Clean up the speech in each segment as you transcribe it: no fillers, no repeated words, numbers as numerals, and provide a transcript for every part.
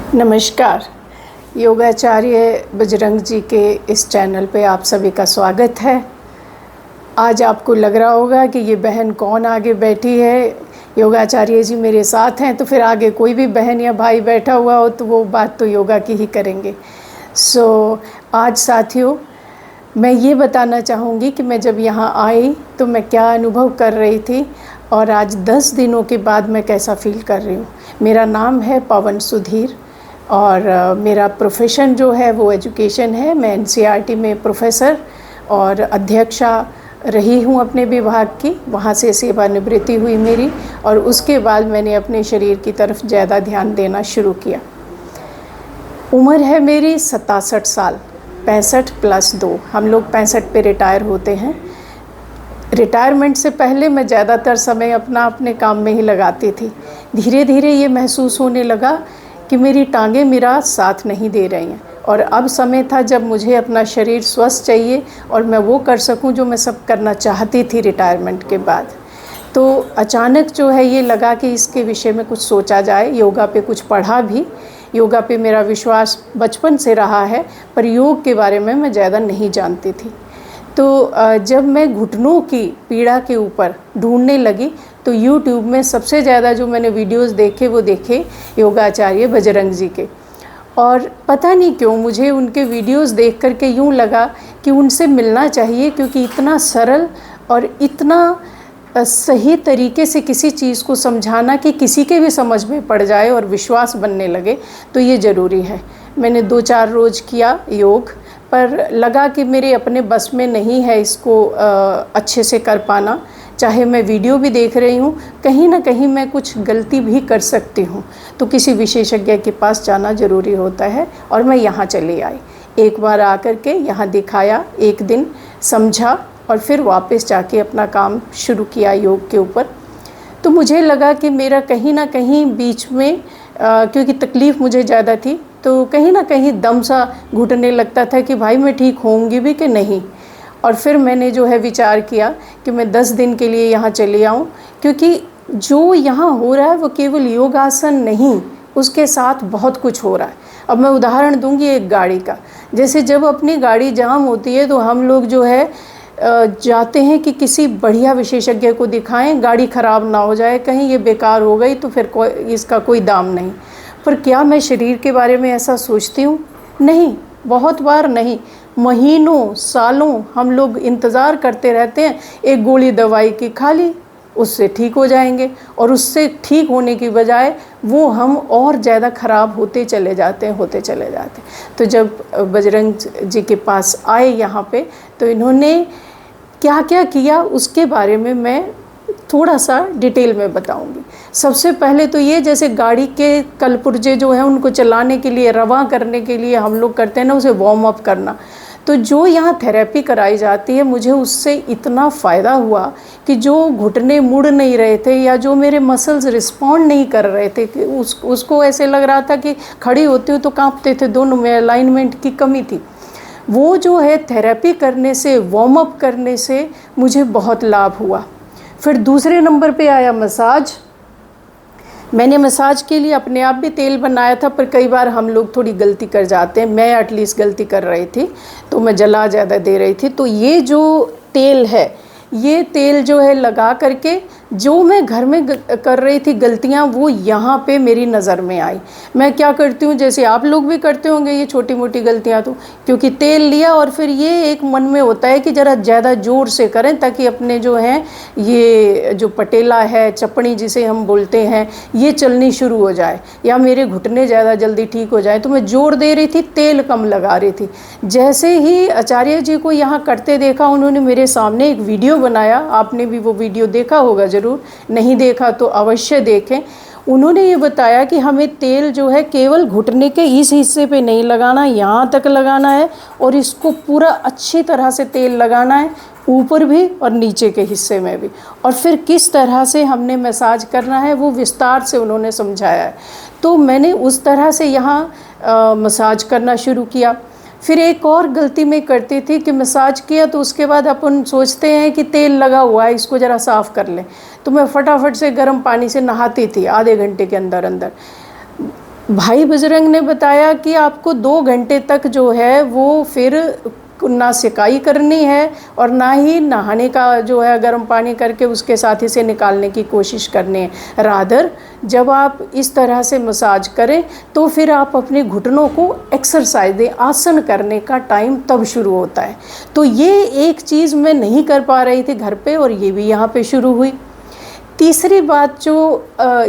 नमस्कार। योगाचार्य बजरंग जी के इस चैनल पे आप सभी का स्वागत है। आज आपको लग रहा होगा कि ये बहन कौन आगे बैठी है, योगाचार्य जी मेरे साथ हैं, तो फिर आगे कोई भी बहन या भाई बैठा हुआ हो तो वो बात तो योगा की ही करेंगे। आज साथियों, मैं ये बताना चाहूँगी कि मैं जब यहाँ आई तो मैं क्या अनुभव कर रही थी और आज 10 दिनों के बाद मैं कैसा फील कर रही हूँ। मेरा नाम है पवन सुधीर और मेरा प्रोफेशन जो है वो एजुकेशन है। मैं एनसीईआरटी में प्रोफेसर और अध्यक्षा रही हूँ अपने विभाग की, वहाँ से सेवानिवृत्ति हुई मेरी और उसके बाद मैंने अपने शरीर की तरफ ज़्यादा ध्यान देना शुरू किया। उम्र है मेरी 67 साल, 65 + 2, हम लोग 65 पे रिटायर होते हैं। रिटायरमेंट से पहले मैं ज़्यादातर समय अपने काम में ही लगाती थी। धीरे धीरे ये महसूस होने लगा कि मेरी टांगें मेरा साथ नहीं दे रही हैं और अब समय था जब मुझे अपना शरीर स्वस्थ चाहिए और मैं वो कर सकूं जो मैं सब करना चाहती थी रिटायरमेंट के बाद। तो अचानक जो है ये लगा कि इसके विषय में कुछ सोचा जाए। योगा पे कुछ पढ़ा भी, योगा पे मेरा विश्वास बचपन से रहा है, पर योग के बारे में मैं ज़्यादा नहीं जानती थी। तो जब मैं घुटनों की पीड़ा के ऊपर ढूंढने लगी तो YouTube में सबसे ज़्यादा जो मैंने वीडियोस देखे वो देखे योगाचार्य बजरंग जी के। और पता नहीं क्यों मुझे उनके वीडियोस देख कर के यूँ लगा कि उनसे मिलना चाहिए, क्योंकि इतना सरल और इतना सही तरीके से किसी चीज़ को समझाना कि किसी के भी समझ में पड़ जाए और विश्वास बनने लगे, तो ये ज़रूरी है। मैंने 2-4 रोज़ किया योग, पर लगा कि मेरे अपने बस में नहीं है इसको अच्छे से कर पाना। चाहे मैं वीडियो भी देख रही हूँ, कहीं ना कहीं मैं कुछ गलती भी कर सकती हूँ, तो किसी विशेषज्ञ के पास जाना ज़रूरी होता है। और मैं यहाँ चली आई, एक बार आकर के यहाँ दिखाया, एक दिन समझा और फिर वापस जाके अपना काम शुरू किया योग के ऊपर। तो मुझे लगा कि मेरा कहीं ना कहीं बीच में क्योंकि तकलीफ़ मुझे ज़्यादा थी, तो कहीं ना कहीं दम सा घुटने लगता था कि भाई मैं ठीक होऊंगी भी कि नहीं। और फिर मैंने जो है विचार किया कि मैं 10 दिन के लिए यहाँ चली आऊँ, क्योंकि जो यहाँ हो रहा है वो केवल योगासन नहीं, उसके साथ बहुत कुछ हो रहा है। अब मैं उदाहरण दूंगी एक गाड़ी का। जैसे जब अपनी गाड़ी जाम होती है तो हम लोग जो है जाते हैं कि किसी बढ़िया विशेषज्ञ को दिखाएं, गाड़ी ख़राब ना हो जाए, कहीं ये बेकार हो गई तो फिर इसका कोई दाम नहीं। पर क्या मैं शरीर के बारे में ऐसा सोचती हूँ? नहीं, बहुत बार नहीं। महीनों सालों हम लोग इंतज़ार करते रहते हैं, एक गोली दवाई की खा ली, उससे ठीक हो जाएंगे, और उससे ठीक होने की बजाय वो हम और ज़्यादा ख़राब होते चले जाते हैं। तो जब बजरंग जी के पास आए यहाँ पे, तो इन्होंने क्या क्या किया उसके बारे में मैं थोड़ा सा डिटेल में बताऊंगी। सबसे पहले तो ये, जैसे गाड़ी के कलपुर्जे जो हैं उनको चलाने के लिए, रवां करने के लिए हम लोग करते हैं ना, उसे वार्म अप करना। तो जो यहाँ थेरेपी कराई जाती है, मुझे उससे इतना फ़ायदा हुआ कि जो घुटने मुड़ नहीं रहे थे या जो मेरे मसल्स रिस्पॉन्ड नहीं कर रहे थे, कि उसको ऐसे लग रहा था कि खड़ी होती हूँ तो काँपते थे, दोनों में अलाइनमेंट की कमी थी। वो जो है थेरेपी करने से, वार्म अप करने से मुझे बहुत लाभ हुआ। फिर दूसरे नंबर पे आया मसाज। मैंने मसाज के लिए अपने आप भी तेल बनाया था, पर कई बार हम लोग थोड़ी गलती कर जाते हैं, मैं एटलीस्ट गलती कर रही थी, तो मैं जला ज़्यादा दे रही थी। तो ये जो तेल है, ये तेल जो है लगा करके जो मैं घर में कर रही थी गलतियाँ, वो यहाँ पे मेरी नज़र में आई। मैं क्या करती हूँ, जैसे आप लोग भी करते होंगे ये छोटी मोटी गलतियाँ, तो क्योंकि तेल लिया और फिर ये एक मन में होता है कि ज़रा ज़्यादा ज़ोर से करें ताकि अपने जो हैं ये जो पटेला है, चपड़ी जिसे हम बोलते हैं, ये चलनी शुरू हो जाए या मेरे घुटने ज़्यादा जल्दी ठीक हो जाए। तो मैं ज़ोर दे रही थी, तेल कम लगा रही थी। जैसे ही आचार्य जी को यहाँ करते देखा, उन्होंने मेरे सामने एक वीडियो बनाया, आपने भी वो वीडियो देखा होगा, ज़रूर नहीं देखा तो अवश्य देखें। उन्होंने ये बताया कि हमें तेल जो है केवल घुटने के इस हिस्से पे नहीं लगाना, यहाँ तक लगाना है और इसको पूरा अच्छी तरह से तेल लगाना है, ऊपर भी और नीचे के हिस्से में भी। और फिर किस तरह से हमने मसाज करना है वो विस्तार से उन्होंने समझाया है। तो मैंने उस तरह से यहाँ मसाज करना शुरू किया। फिर एक और गलती मैं करती थी कि मसाज किया तो उसके बाद अपन सोचते हैं कि तेल लगा हुआ है, इसको ज़रा साफ़ कर लें, तो मैं फटाफट से गर्म पानी से नहाती थी आधे घंटे के अंदर अंदर। भाई बजरंग ने बताया कि आपको 2 घंटे तक जो है वो फिर ना सिकाई करनी है और ना ही नहाने का जो है गर्म पानी करके उसके साथ इसे निकालने की कोशिश करनी है। रादर जब आप इस तरह से मसाज करें तो फिर आप अपने घुटनों को एक्सरसाइज दें, आसन करने का टाइम तब शुरू होता है। तो ये एक चीज़ मैं नहीं कर पा रही थी घर पे और ये भी यहाँ पे शुरू हुई। तीसरी बात जो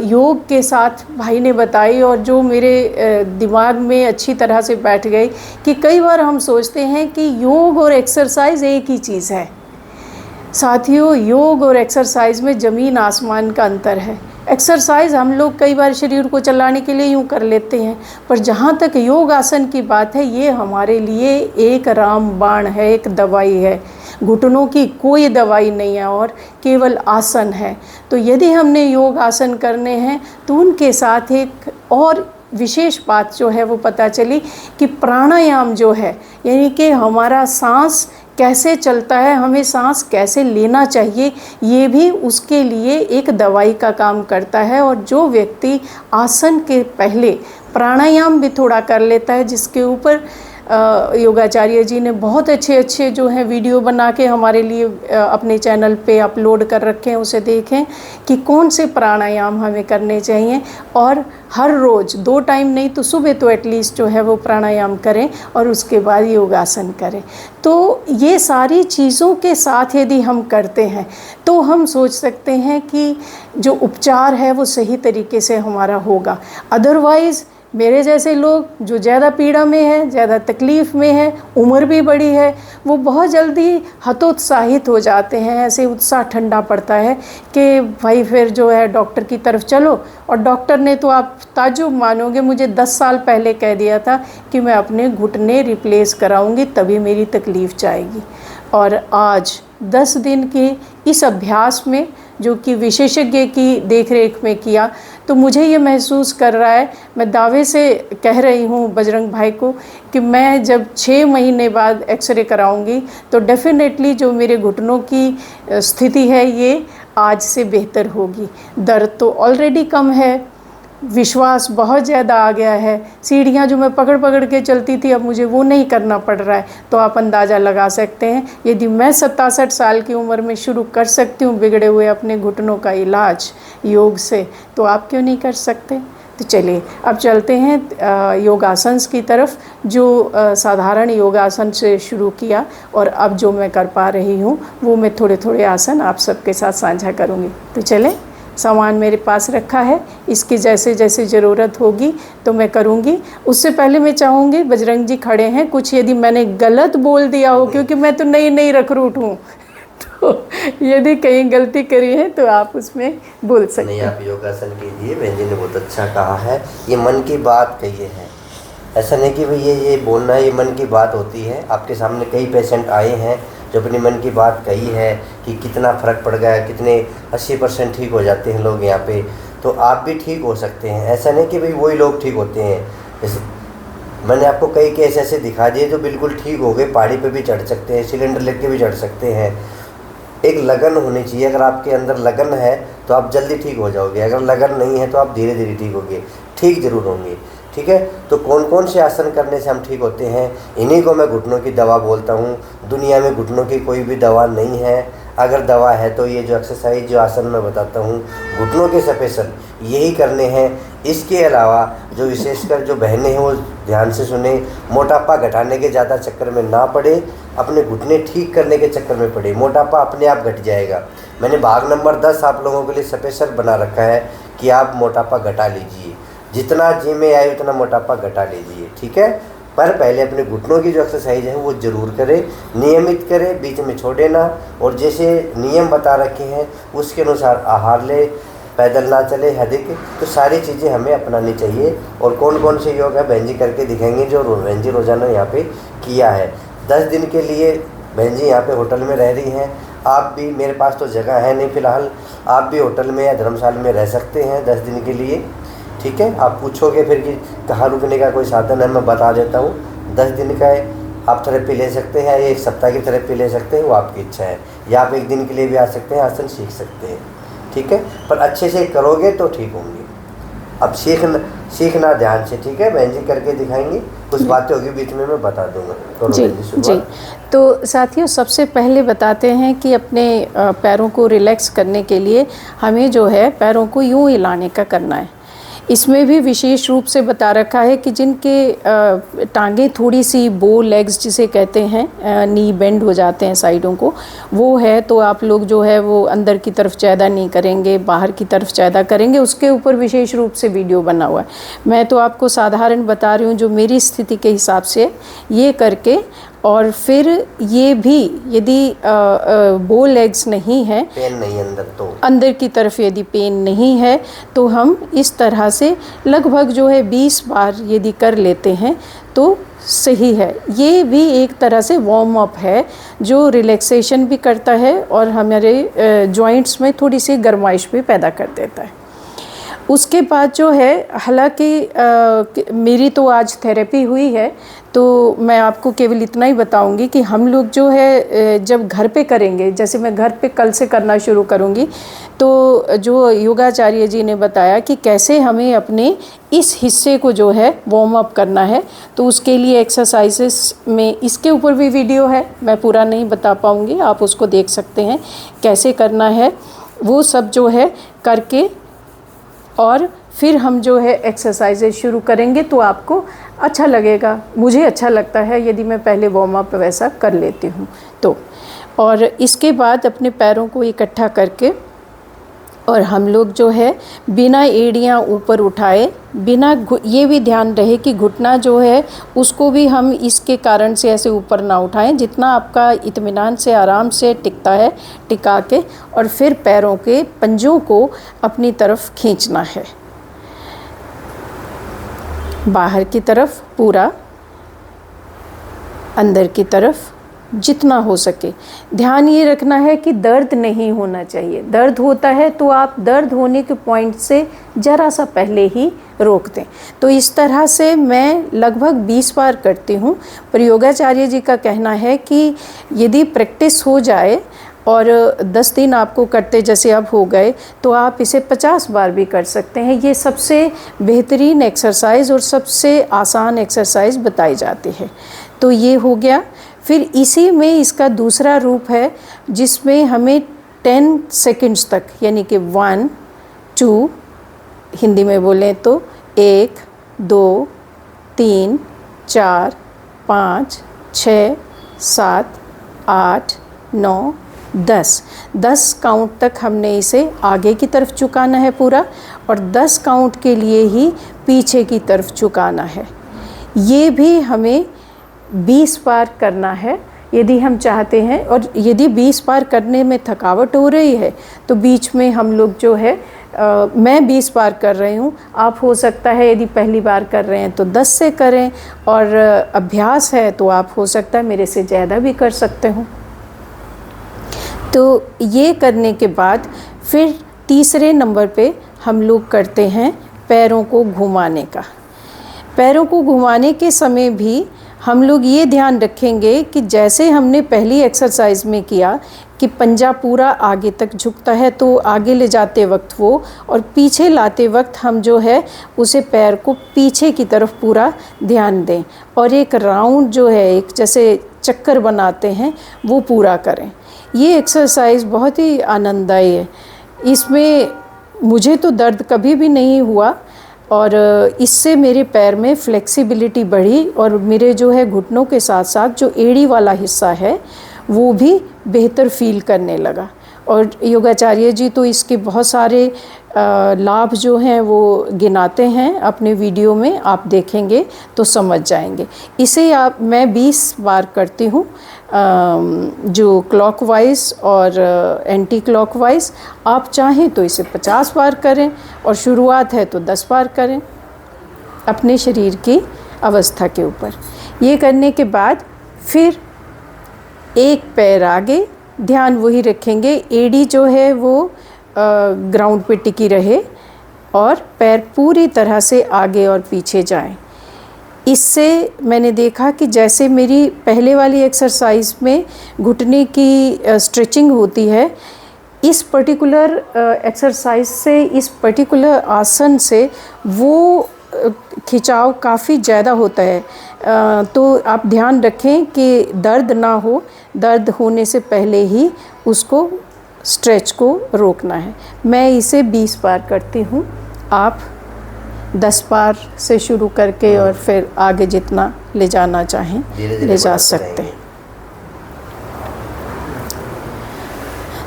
योग के साथ भाई ने बताई और जो मेरे दिमाग में अच्छी तरह से बैठ गई कि कई बार हम सोचते हैं कि योग और एक्सरसाइज एक ही चीज़ है। साथियों, योग और एक्सरसाइज में ज़मीन आसमान का अंतर है। एक्सरसाइज हम लोग कई बार शरीर को चलाने के लिए यूँ कर लेते हैं, पर जहाँ तक योग आसन की बात है, ये हमारे लिए एक रामबाण है, एक दवाई है। घुटनों की कोई दवाई नहीं है और केवल आसन है। तो यदि हमने योग आसन करने हैं तो उनके साथ एक और विशेष बात जो है वो पता चली कि प्राणायाम जो है, यानी कि हमारा सांस कैसे चलता है, हमें सांस कैसे लेना चाहिए, ये भी उसके लिए एक दवाई का काम करता है। और जो व्यक्ति आसन के पहले प्राणायाम भी थोड़ा कर लेता है, जिसके ऊपर योगाचार्य जी ने बहुत अच्छे अच्छे जो हैं वीडियो बना के हमारे लिए अपने चैनल पे अपलोड कर रखे हैं, उसे देखें कि कौन से प्राणायाम हमें करने चाहिए। और हर रोज़ 2 टाइम नहीं तो सुबह तो एटलीस्ट जो है वो प्राणायाम करें और उसके बाद योगासन करें। तो ये सारी चीज़ों के साथ यदि हम करते हैं तो हम सोच सकते हैं कि जो उपचार है वो सही तरीके से हमारा होगा। अदरवाइज़ मेरे जैसे लोग जो ज़्यादा पीड़ा में है, ज़्यादा तकलीफ़ में है, उम्र भी बड़ी है, वो बहुत जल्दी हतोत्साहित हो जाते हैं। ऐसे उत्साह ठंडा पड़ता है कि भाई फिर जो है डॉक्टर की तरफ चलो। और डॉक्टर ने तो आप ताज्जुब मानोगे, मुझे 10 साल पहले कह दिया था कि मैं अपने घुटने रिप्लेस कराऊंगी तभी मेरी तकलीफ़ जाएगी। और आज 10 दिन के इस अभ्यास में जो कि विशेषज्ञ की देखरेख में किया, तो मुझे ये महसूस कर रहा है, मैं दावे से कह रही हूँ बजरंग भाई को कि मैं जब 6 महीने बाद एक्सरे कराऊंगी तो डेफिनेटली जो मेरे घुटनों की स्थिति है ये आज से बेहतर होगी। दर्द तो ऑलरेडी कम है, विश्वास बहुत ज़्यादा आ गया है। सीढ़ियाँ जो मैं पकड़ पकड़ के चलती थी अब मुझे वो नहीं करना पड़ रहा है। तो आप अंदाज़ा लगा सकते हैं, यदि मैं 67 साल की उम्र में शुरू कर सकती हूँ बिगड़े हुए अपने घुटनों का इलाज योग से, तो आप क्यों नहीं कर सकते। तो चलिए अब चलते हैं योगासन की तरफ, जो साधारण योगासन से शुरू किया और अब जो मैं कर पा रही हूँ वो मैं थोड़े थोड़े आसन आप सबके साथ साझा करूँगी। तो चलें, सामान मेरे पास रखा है, इसकी जैसे जैसे ज़रूरत होगी तो मैं करूँगी। उससे पहले मैं चाहूँगी बजरंग जी खड़े हैं, कुछ यदि मैंने गलत बोल दिया हो, क्योंकि मैं तो नई रिक्रूट हूँ, तो यदि कहीं गलती करी है तो आप उसमें बोल सकते हैं। नहीं, आप योगासन कीजिए, बहन जी ने बहुत अच्छा कहा है। ये मन की बात कही है, ऐसा नहीं कि भाई ये बोलना है, ये मन की बात होती है। आपके सामने कई पेशेंट आए हैं जो अपनी मन की बात कही है कि कितना फ़र्क पड़ गया, कितने 80% ठीक हो जाते हैं लोग यहाँ पे। तो आप भी ठीक हो सकते हैं, ऐसा नहीं कि भाई वही लोग ठीक होते हैं। जैसे मैंने आपको कई केस ऐसे दिखा दिए जो बिल्कुल ठीक हो गए, पहाड़ी पे भी चढ़ सकते हैं, सिलेंडर लेके भी चढ़ सकते हैं। एक लगन होनी चाहिए, अगर आपके अंदर लगन है तो आप जल्दी ठीक हो जाओगे, अगर लगन नहीं है तो आप धीरे धीरे ठीक होगे, ठीक जरूर होंगे। ठीक है, तो कौन कौन से आसन करने से हम ठीक होते हैं, इन्हीं को मैं घुटनों की दवा बोलता हूँ। दुनिया में घुटनों की कोई भी दवा नहीं है, अगर दवा है तो ये जो एक्सरसाइज जो आसन मैं बताता हूँ घुटनों के स्पेशल यही करने हैं। इसके अलावा जो विशेषकर जो बहनें हैं वो ध्यान से सुने, मोटापा घटाने के ज़्यादा चक्कर में ना पड़े, अपने घुटने ठीक करने के चक्कर में पड़े, मोटापा अपने आप घट जाएगा। मैंने भाग नंबर 10 आप लोगों के लिए स्पेशल बना रखा है कि आप मोटापा घटा लीजिए, जितना जिम में आए उतना मोटापा घटा लीजिए। ठीक है, पर पहले अपने घुटनों की जो एक्सरसाइज है वो ज़रूर करें, नियमित करें, बीच में छोड़े ना। और जैसे नियम बता रखे हैं उसके अनुसार आहार ले, पैदल ना चले अधिक, तो सारी चीज़ें हमें अपनानी चाहिए। और कौन कौन से योग है बहन जी करके दिखाएंगे जो बहन जी रोज़ाना यहाँ पे किया है। 10 दिन के लिए बहन जी यहाँ पे होटल में रह रही हैं, आप भी, मेरे पास तो जगह है नहीं फ़िलहाल, आप भी होटल में या धर्मशाला में रह सकते हैं 10 दिन के लिए। ठीक है, आप पूछोगे फिर कि कहाँ रुकने का कोई साधन है, मैं बता देता हूँ। 10 दिन का है, आप थेरेपी ले सकते हैं, 1 सप्ताह की थेरेपी ले सकते हैं, वो आपकी इच्छा है, या आप 1 दिन के लिए भी आ सकते हैं, आसन सीख सकते हैं। ठीक है, पर अच्छे से करोगे तो ठीक होंगे। अब सीखना ध्यान से, ठीक है? बहन जी करके दिखाएंगे, कुछ बातें होगी बीच में मैं बता दूंगा। करो जी बहन जी जी। शुरुआत। तो साथियों, सबसे पहले बताते हैं कि अपने पैरों को रिलैक्स करने के लिए हमें जो है पैरों को यूँ हिलाने का करना है। इसमें भी विशेष रूप से बता रखा है कि जिनके टांगें थोड़ी सी बो लेग्स जिसे कहते हैं, नी बेंड हो जाते हैं साइडों को, वो है तो आप लोग जो है वो अंदर की तरफ ज़्यादा नहीं करेंगे, बाहर की तरफ ज़्यादा करेंगे। उसके ऊपर विशेष रूप से वीडियो बना हुआ है। मैं तो आपको साधारण बता रही हूँ जो मेरी स्थिति के हिसाब से ये करके, और फिर ये भी यदि बो लेग्स नहीं है, पेन नहीं अंदर, तो अंदर की तरफ यदि पेन नहीं है, तो हम इस तरह से लगभग जो है 20 बार यदि कर लेते हैं तो सही है। ये भी एक तरह से वार्म अप है जो रिलैक्सेशन भी करता है और हमारे जॉइंट्स में थोड़ी सी गर्माइश भी पैदा कर देता है। उसके बाद जो है, हालांकि मेरी तो आज थेरेपी हुई है, तो मैं आपको केवल इतना ही बताऊंगी कि हम लोग जो है जब घर पे करेंगे, जैसे मैं घर पे कल से करना शुरू करूंगी, तो जो योगाचार्य जी ने बताया कि कैसे हमें अपने इस हिस्से को जो है वार्म अप करना है, तो उसके लिए एक्सरसाइजेस में इसके ऊपर भी वीडियो है, मैं पूरा नहीं बता पाऊँगी, आप उसको देख सकते हैं कैसे करना है वो सब जो है करके, और फिर हम जो है एक्सरसाइजेज शुरू करेंगे तो आपको अच्छा लगेगा। मुझे अच्छा लगता है यदि मैं पहले वार्म अप वैसा कर लेती हूँ तो। और इसके बाद अपने पैरों को इकट्ठा करके, और हम लोग जो है बिना एड़ियाँ ऊपर उठाए, बिना ये भी ध्यान रहे कि घुटना जो है उसको भी हम इसके कारण से ऐसे ऊपर ना उठाएं, जितना आपका इत्मीनान से आराम से टिकता है टिका के, और फिर पैरों के पंजों को अपनी तरफ खींचना है, बाहर की तरफ पूरा, अंदर की तरफ जितना हो सके। ध्यान ये रखना है कि दर्द नहीं होना चाहिए। दर्द होता है तो आप दर्द होने के पॉइंट से ज़रा सा पहले ही रोक दें। तो इस तरह से मैं लगभग 20 बार करती हूँ। पर योगाचार्य जी का कहना है कि यदि प्रैक्टिस हो जाए और 10 दिन आपको करते जैसे अब हो गए, तो आप इसे 50 बार भी कर सकते हैं। ये सबसे बेहतरीन एक्सरसाइज और सबसे आसान एक्सरसाइज बताई जाती है। तो ये हो गया। फिर इसी में इसका दूसरा रूप है जिसमें हमें 10 सेकंड्स तक, यानी कि 1 2, हिंदी में बोलें तो 1 2 3 4 5 6 7 8 9 10 काउंट तक हमने इसे आगे की तरफ झुकाना है पूरा, और 10 काउंट के लिए ही पीछे की तरफ झुकाना है। ये भी हमें 20 बार करना है यदि हम चाहते हैं। और यदि 20 बार करने में थकावट हो रही है तो बीच में हम लोग जो है मैं 20 बार कर रही हूँ, आप हो सकता है यदि पहली बार कर रहे हैं तो 10 से करें, और अभ्यास है तो आप हो सकता है मेरे से ज़्यादा भी कर सकते हो। तो ये करने के बाद फिर तीसरे नंबर पे हम लोग करते हैं पैरों को घुमाने का। पैरों को घुमाने के समय भी हम लोग ये ध्यान रखेंगे कि जैसे हमने पहली एक्सरसाइज में किया कि पंजा पूरा आगे तक झुकता है, तो आगे ले जाते वक्त वो, और पीछे लाते वक्त हम जो है उसे पैर को पीछे की तरफ पूरा ध्यान दें, और एक राउंड जो है, एक जैसे चक्कर बनाते हैं, वो पूरा करें। ये एक्सरसाइज बहुत ही आनंददायी है। इसमें मुझे तो दर्द कभी भी नहीं हुआ, और इससे मेरे पैर में फ्लेक्सिबिलिटी बढ़ी, और मेरे जो है घुटनों के साथ साथ जो एड़ी वाला हिस्सा है वो भी बेहतर फील करने लगा। और योगाचार्य जी तो इसके बहुत सारे लाभ जो हैं वो गिनाते हैं अपने वीडियो में, आप देखेंगे तो समझ जाएंगे। इसे मैं 20 बार करती हूँ, जो क्लॉकवाइज और एंटी क्लॉकवाइज। आप चाहें तो इसे 50 बार करें, और शुरुआत है तो 10 बार करें, अपने शरीर की अवस्था के ऊपर। ये करने के बाद फिर एक पैर आगे, ध्यान वही रखेंगे एड़ी जो है वो ग्राउंड पे टिकी रहे, और पैर पूरी तरह से आगे और पीछे जाएं। इससे मैंने देखा कि जैसे मेरी पहले वाली एक्सरसाइज में घुटने की स्ट्रेचिंग होती है, इस पर्टिकुलर एक्सरसाइज से, इस पर्टिकुलर आसन से वो खिंचाव काफ़ी ज़्यादा होता है, तो आप ध्यान रखें कि दर्द ना हो, दर्द होने से पहले ही उसको स्ट्रेच को रोकना है। मैं इसे 20 बार करती हूँ, आप 10 बार से शुरू करके और फिर आगे जितना ले जाना चाहें ले जा सकते हैं।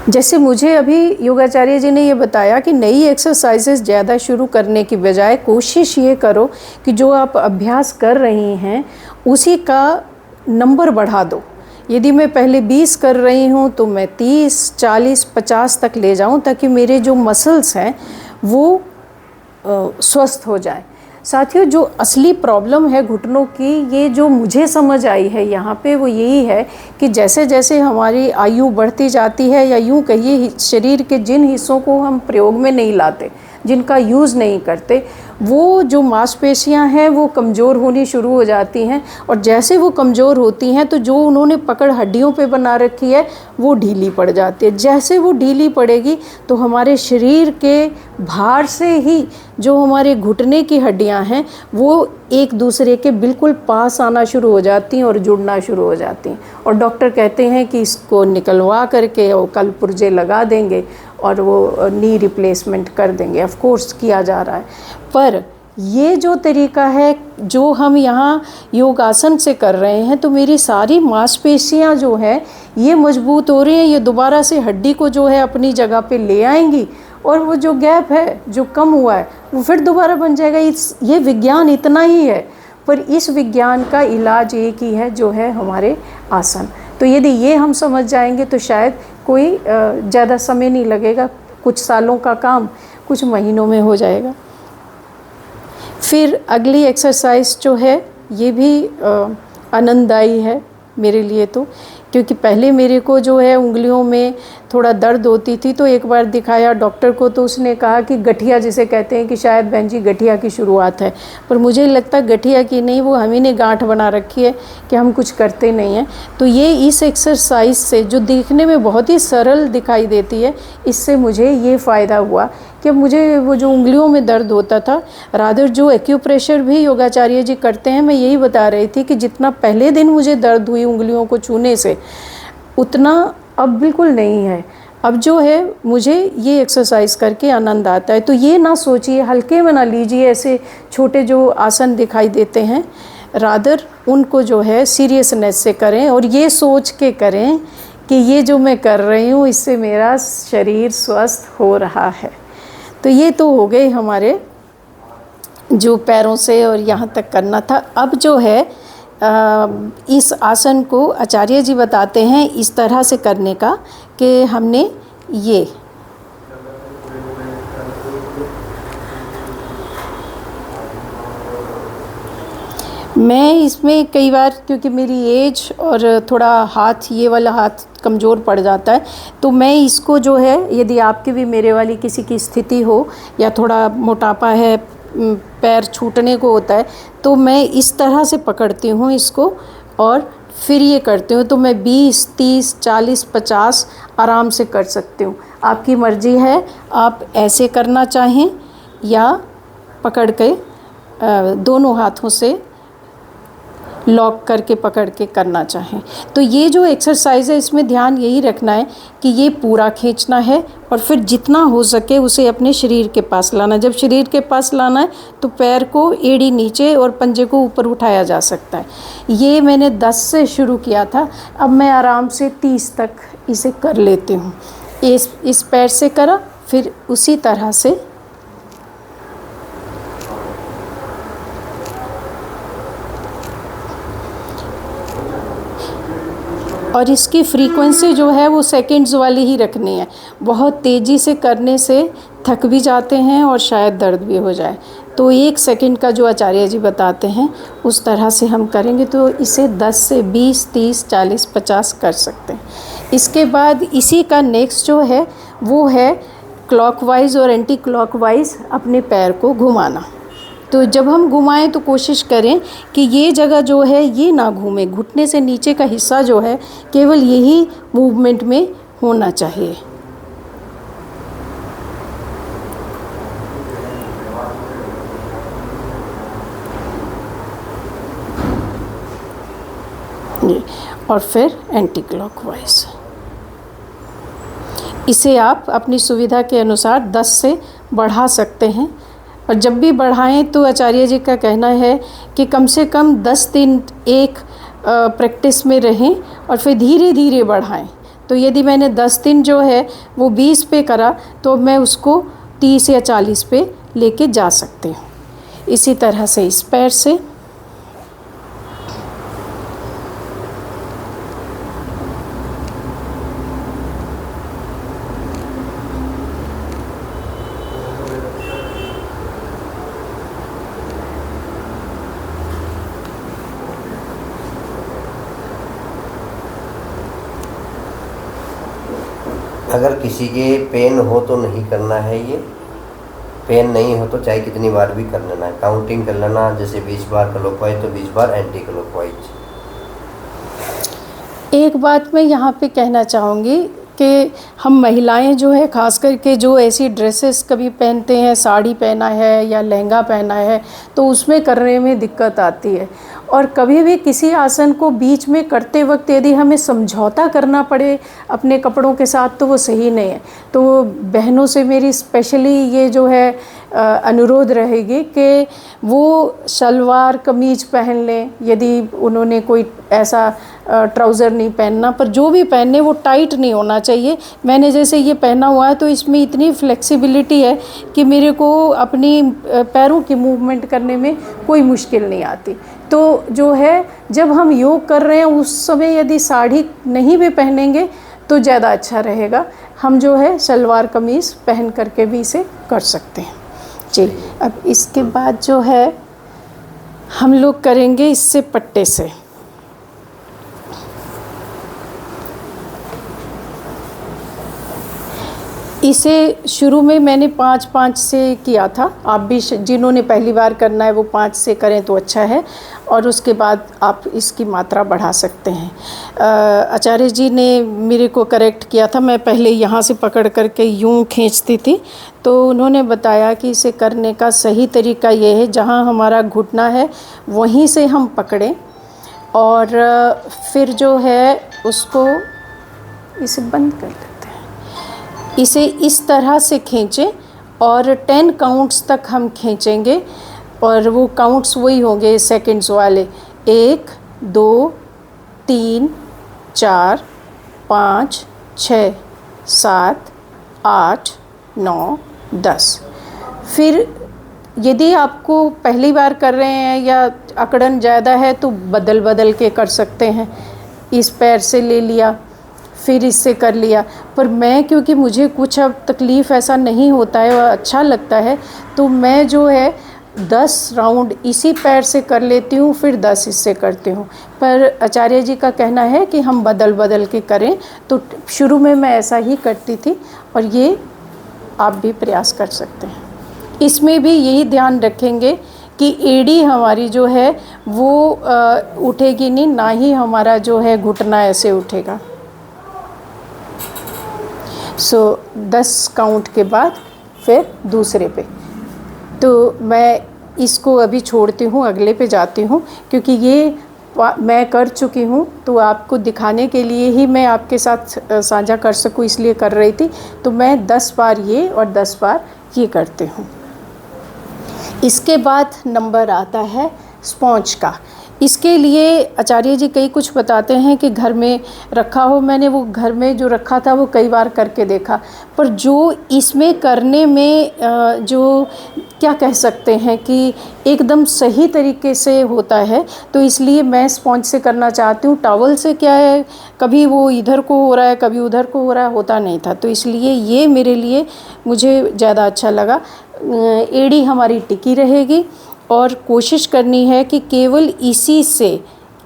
जैसे मुझे अभी योगाचार्य जी ने ये बताया कि नई एक्सरसाइजेस ज़्यादा शुरू करने की बजाय कोशिश ये करो कि जो आप अभ्यास कर रही हैं उसी का नंबर बढ़ा दो। यदि मैं पहले 20 कर रही हूँ तो मैं 30, 40, 50 तक ले जाऊँ, ताकि मेरे जो मसल्स हैं वो स्वस्थ हो जाए। साथियों, जो असली प्रॉब्लम है घुटनों की, ये जो मुझे समझ आई है यहाँ पे, वो यही है कि जैसे जैसे हमारी आयु बढ़ती जाती है, या यूँ कहिए शरीर के जिन हिस्सों को हम प्रयोग में नहीं लाते, जिनका यूज़ नहीं करते, वो जो मांसपेशियां हैं वो कमज़ोर होनी शुरू हो जाती हैं। और जैसे वो कमज़ोर होती हैं तो जो उन्होंने पकड़ हड्डियों पे बना रखी है वो ढीली पड़ जाती है। जैसे वो ढीली पड़ेगी तो हमारे शरीर के भार से ही जो हमारे घुटने की हड्डियां हैं वो एक दूसरे के बिल्कुल पास आना शुरू हो जाती हैं और जुड़ना शुरू हो जाती हैं। और डॉक्टर कहते हैं कि इसको निकलवा करके और कल पुर्जे लगा देंगे और वो नी रिप्लेसमेंट कर देंगे। ऑफ कोर्स किया जा रहा है, पर ये जो तरीका है जो हम यहाँ योगासन से कर रहे हैं, तो मेरी सारी मांसपेशियाँ जो हैं ये मजबूत हो रही हैं, ये दोबारा से हड्डी को जो है अपनी जगह पे ले आएंगी, और वो जो गैप है जो कम हुआ है वो फिर दोबारा बन जाएगा। ये विज्ञान इतना ही है, पर इस विज्ञान का इलाज एक ही है, जो है हमारे आसन। तो यदि ये हम समझ जाएंगे तो शायद कोई ज़्यादा समय नहीं लगेगा, कुछ सालों का काम कुछ महीनों में हो जाएगा। फिर अगली एक्सरसाइज जो है ये भी आनंददायी है मेरे लिए, तो क्योंकि पहले मेरे को जो है उंगलियों में थोड़ा दर्द होती थी, तो एक बार दिखाया डॉक्टर को, तो उसने कहा कि गठिया जिसे कहते हैं कि शायद बहन जी गठिया की शुरुआत है, पर मुझे लगता गठिया की नहीं, वो हम ही ने गांठ बना रखी है कि हम कुछ करते नहीं हैं। तो ये इस एक्सरसाइज से, जो देखने में बहुत ही सरल दिखाई देती है, इससे मुझे ये फ़ायदा हुआ कि अब मुझे वो जो उंगलियों में दर्द होता था, रादर जो एक्यूप्रेशर भी योगाचार्य जी करते हैं, मैं यही बता रही थी कि जितना पहले दिन मुझे दर्द हुई उंगलियों को छूने से, उतना अब बिल्कुल नहीं है। अब जो है मुझे ये एक्सरसाइज करके आनंद आता है। तो ये ना सोचिए, हल्के में ना लीजिए ऐसे छोटे जो आसन दिखाई देते हैं, रादर उनको जो है सीरियसनेस से करें, और ये सोच के करें कि ये जो मैं कर रही हूँ इससे मेरा शरीर स्वस्थ हो रहा है। तो ये तो हो गए हमारे जो पैरों से और यहाँ तक करना था। अब जो है इस आसन को आचार्य जी बताते हैं इस तरह से करने का कि हमने ये मैं इसमें कई बार, क्योंकि मेरी एज और थोड़ा हाथ, ये वाला हाथ कमज़ोर पड़ जाता है, तो मैं इसको जो है, यदि आपकी भी मेरे वाली किसी की स्थिति हो या थोड़ा मोटापा है, पैर छूटने को होता है, तो मैं इस तरह से पकड़ती हूँ इसको और फिर ये करती हूँ। तो मैं 20, 30, 40, 50 आराम से कर सकती हूँ। आपकी मर्ज़ी है, आप ऐसे करना चाहें या पकड़ के दोनों हाथों से लॉक करके पकड़ के करना चाहें। तो ये जो एक्सरसाइज है इसमें ध्यान यही रखना है कि ये पूरा खींचना है और फिर जितना हो सके उसे अपने शरीर के पास लाना। जब शरीर के पास लाना है तो पैर को एड़ी नीचे और पंजे को ऊपर उठाया जा सकता है। ये मैंने 10 से शुरू किया था, अब मैं आराम से 30 तक इसे कर लेती हूँ। इस पैर से करा, फिर उसी तरह से और इसकी फ्रीक्वेंसी जो है वो सेकंड्स वाली ही रखनी है। बहुत तेज़ी से करने से थक भी जाते हैं और शायद दर्द भी हो जाए। तो 1 सेकंड का जो आचार्य जी बताते हैं उस तरह से हम करेंगे तो इसे 10 से 20, 30, 40, 50 कर सकते हैं। इसके बाद इसी का नेक्स्ट जो है वो है क्लॉकवाइज और एंटी क्लॉकवाइज अपने पैर को घुमाना। तो जब हम घुमाएं तो कोशिश करें कि ये जगह जो है ये ना घूमे, घुटने से नीचे का हिस्सा जो है केवल यही मूवमेंट में होना चाहिए। और फिर एंटी क्लॉकवाइज। इसे आप अपनी सुविधा के अनुसार 10 से बढ़ा सकते हैं, और जब भी बढ़ाएं तो आचार्य जी का कहना है कि कम से कम 10 दिन एक प्रैक्टिस में रहें और फिर धीरे धीरे बढ़ाएं। तो यदि मैंने 10 दिन जो है वो 20 पे करा तो मैं उसको 30 या 40 पे लेके जा सकती हूँ। इसी तरह से इस पैर से अगर किसी के पेन हो तो नहीं करना है, ये पेन नहीं हो तो चाहे कितनी बार भी कर लेना है, काउंटिंग कर लेना, जैसे 20 बार क्लॉकवाइज तो 20 बार एंटी क्लॉकवाइज। एक बात मैं यहाँ पे कहना चाहूँगी कि हम महिलाएं जो है ख़ास करके जो ऐसी ड्रेसेस कभी पहनते हैं, साड़ी पहना है या लहंगा पहना है, तो उसमें करने में दिक्कत आती है। और कभी भी किसी आसन को बीच में करते वक्त यदि हमें समझौता करना पड़े अपने कपड़ों के साथ तो वो सही नहीं है। तो बहनों से मेरी स्पेशली ये जो है अनुरोध रहेगी कि वो सलवार कमीज पहन लें, यदि उन्होंने कोई ऐसा ट्राउज़र नहीं पहनना, पर जो भी पहने वो टाइट नहीं होना चाहिए। मैंने जैसे ये पहना हुआ है तो इसमें इतनी फ्लेक्सिबिलिटी है कि मेरे को अपनी पैरों की मूवमेंट करने में कोई मुश्किल नहीं आती। तो जो है जब हम योग कर रहे हैं उस समय यदि साड़ी नहीं भी पहनेंगे तो ज़्यादा अच्छा रहेगा। हम जो है सलवार कमीज़ पहन करके भी इसे कर सकते हैं जी। अब इसके बाद जो है हम लोग करेंगे इससे पट्टे से। इसे शुरू में मैंने 5-5 से किया था। आप भी जिन्होंने पहली बार करना है वो 5 से करें तो अच्छा है, और उसके बाद आप इसकी मात्रा बढ़ा सकते हैं। आचार्य जी ने मेरे को करेक्ट किया था, मैं पहले यहाँ से पकड़ करके यूँ खींचती थी, तो उन्होंने बताया कि इसे करने का सही तरीका ये है, जहाँ हमारा घुटना है वहीं से हम पकड़ें और फिर जो है उसको इसे बंद कर देते हैं, इसे इस तरह से खींचें और 10 काउंट्स तक हम खींचेंगे, और वो काउंट्स वही होंगे सेकंड्स वाले, 1 2 3 4 5 6 7 8 9 10। फिर यदि आपको पहली बार कर रहे हैं या अकड़न ज़्यादा है तो बदल बदल के कर सकते हैं। इस पैर से ले लिया, फिर इससे कर लिया, पर मैं क्योंकि मुझे कुछ अब तकलीफ़ ऐसा नहीं होता है और अच्छा लगता है, तो मैं जो है 10 राउंड इसी पैर से कर लेती हूँ, फिर 10 इससे करती हूँ। पर आचार्य जी का कहना है कि हम बदल बदल के करें, तो शुरू में मैं ऐसा ही करती थी, और ये आप भी प्रयास कर सकते हैं। इसमें भी यही ध्यान रखेंगे कि एड़ी हमारी जो है वो उठेगी नहीं, ना ही हमारा जो है घुटना ऐसे उठेगा। 10 काउंट के बाद फिर दूसरे पे। तो मैं इसको अभी छोड़ती हूँ, अगले पे जाती हूँ, क्योंकि ये मैं कर चुकी हूँ, तो आपको दिखाने के लिए ही मैं आपके साथ साझा कर सकूँ इसलिए कर रही थी। तो मैं 10 बार ये और 10 बार ये करती हूँ। इसके बाद नंबर आता है स्पॉन्ज का। इसके लिए आचार्य जी कई कुछ बताते हैं कि घर में रखा हो। मैंने वो घर में जो रखा था वो कई बार करके देखा, पर जो इसमें करने में जो क्या कह सकते हैं कि एकदम सही तरीके से होता है, तो इसलिए मैं स्पॉन्ज से करना चाहती हूँ। टॉवल से क्या है, कभी वो इधर को हो रहा है कभी उधर को हो रहा है, होता नहीं था, तो इसलिए ये मेरे लिए मुझे ज़्यादा अच्छा लगा। एड़ी हमारी टिकी रहेगी और कोशिश करनी है कि केवल इसी से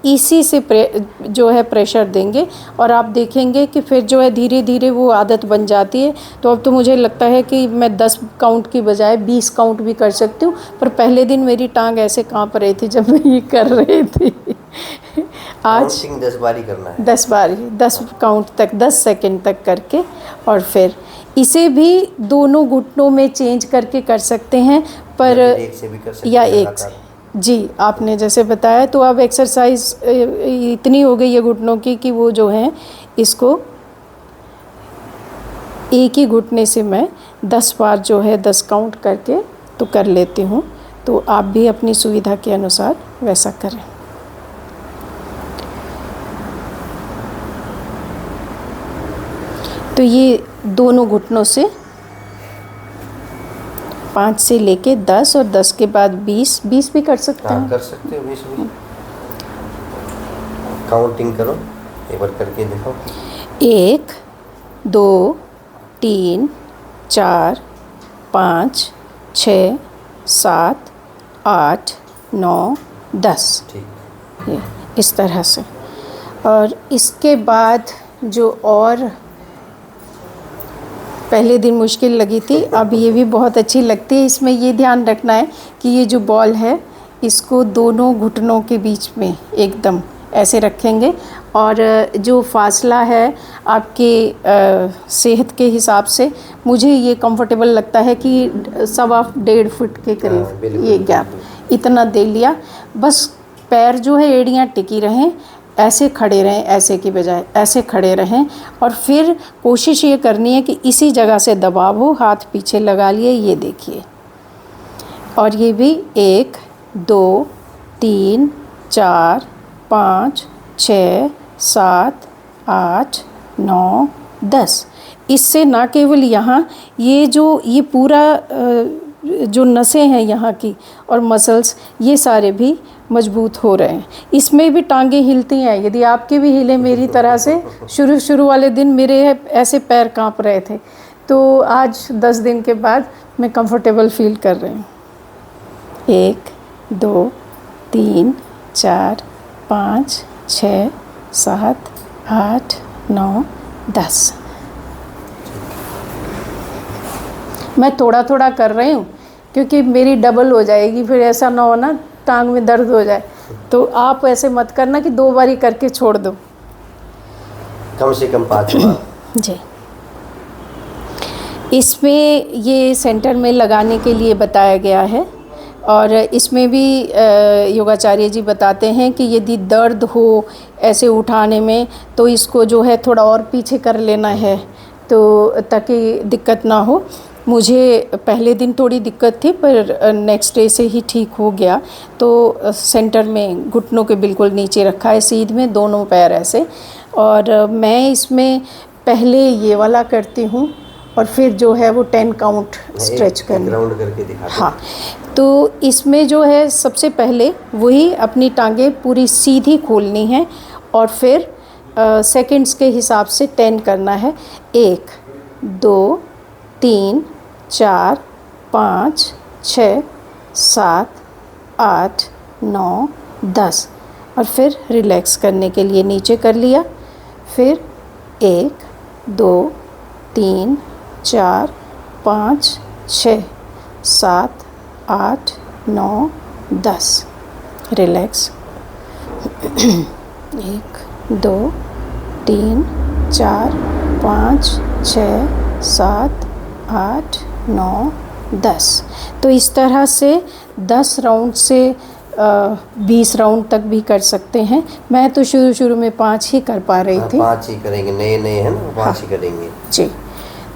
जो है प्रेशर देंगे, और आप देखेंगे कि फिर जो है धीरे धीरे वो आदत बन जाती है। तो अब तो मुझे लगता है कि मैं 10 काउंट की बजाय 20 काउंट भी कर सकती हूँ, पर पहले दिन मेरी टांग ऐसे कांप रही थी जब मैं ये कर रही थी। आज 10 बार ही करना है, 10 बार ही 10 काउंट तक 10 सेकंड तक करके, और फिर इसे भी दोनों घुटनों में चेंज करके कर सकते हैं, पर एक से भी कर सकते या हैं, एक से जी, आपने जैसे बताया, तो अब एक्सरसाइज इतनी हो गई है घुटनों की कि वो जो है इसको एक ही घुटने से मैं 10 बार जो है 10 काउंट करके तो कर लेती हूँ। तो आप भी अपनी सुविधा के अनुसार वैसा करें। तो ये दोनों घुटनों से 5 से लेके 10 और 10 के बाद 20 भी कर सकते हैं। हाँ, कर सकते हो 20 भी। काउंटिंग करो, एक बार करके देखो। 1 2 3 4 5 6 7 8 9 10, ठीक। ये इस तरह से। और इसके बाद जो और पहले दिन मुश्किल लगी थी, अब ये भी बहुत अच्छी लगती है। इसमें ये ध्यान रखना है कि ये जो बॉल है इसको दोनों घुटनों के बीच में एकदम ऐसे रखेंगे, और जो फासला है आपके सेहत के हिसाब से मुझे ये कंफर्टेबल लगता है कि 1.25 फुट के करीब ये गैप इतना दे लिया। बस पैर जो है एड़ियाँ टिकी रहें, ऐसे खड़े रहें, ऐसे की बजाय ऐसे खड़े रहें। और फिर कोशिश ये करनी है कि इसी जगह से दबाव हो, हाथ पीछे लगा लिए, ये देखिए। और ये भी 1 2 3 4 5 6 7 8 9 10। इससे ना केवल यहाँ ये पूरा जो नसें हैं यहाँ की और मसल्स, ये सारे भी मजबूत हो रहे हैं। इसमें भी टांगें हिलती हैं। यदि आपके भी हिले मेरी तरह से, शुरू वाले दिन मेरे ऐसे पैर कांप रहे थे, तो आज 10 दिन के बाद मैं कंफर्टेबल फील कर रही हूँ। 1 2 3 4 5 6 7 8 9 10। मैं थोड़ा थोड़ा कर रही हूँ क्योंकि मेरी डबल हो जाएगी, फिर ऐसा ना हो ना टांग में दर्द हो जाए। तो आप ऐसे मत करना कि 2 बार ही करके छोड़ दो, कम से कम 5 बार। जी। इसमें ये सेंटर में लगाने के लिए बताया गया है, और इसमें भी योगाचार्य जी बताते हैं कि यदि दर्द हो ऐसे उठाने में तो इसको जो है थोड़ा और पीछे कर लेना है, तो ताकि दिक्कत ना हो। मुझे पहले दिन थोड़ी दिक्कत थी, पर नेक्स्ट डे से ही ठीक हो गया। तो सेंटर में घुटनों के बिल्कुल नीचे रखा है, सीध में दोनों पैर ऐसे। और मैं इसमें पहले ये वाला करती हूँ और फिर जो है वो 10 काउंट स्ट्रेच करनी। ग्राउंड करके दिखा दो। हाँ, तो इसमें जो है सबसे पहले वही अपनी टांगें पूरी सीधी खोलनी है, और फिर सेकंड्स के हिसाब से 10 करना है। 1 2 3 4 5 6 7 8 9 10, और फिर रिलैक्स करने के लिए नीचे कर लिया। फिर 1 2 3 4 5 6 7 8 9 10, रिलैक्स। 1 2 3 4 5 6 7 8 9 10। तो इस तरह से 10 राउंड से 20 राउंड तक भी कर सकते हैं। मैं तो शुरू में 5 ही कर पा रही थी। 5 ही करेंगे, नए हैं ना, 5 ही करेंगे जी।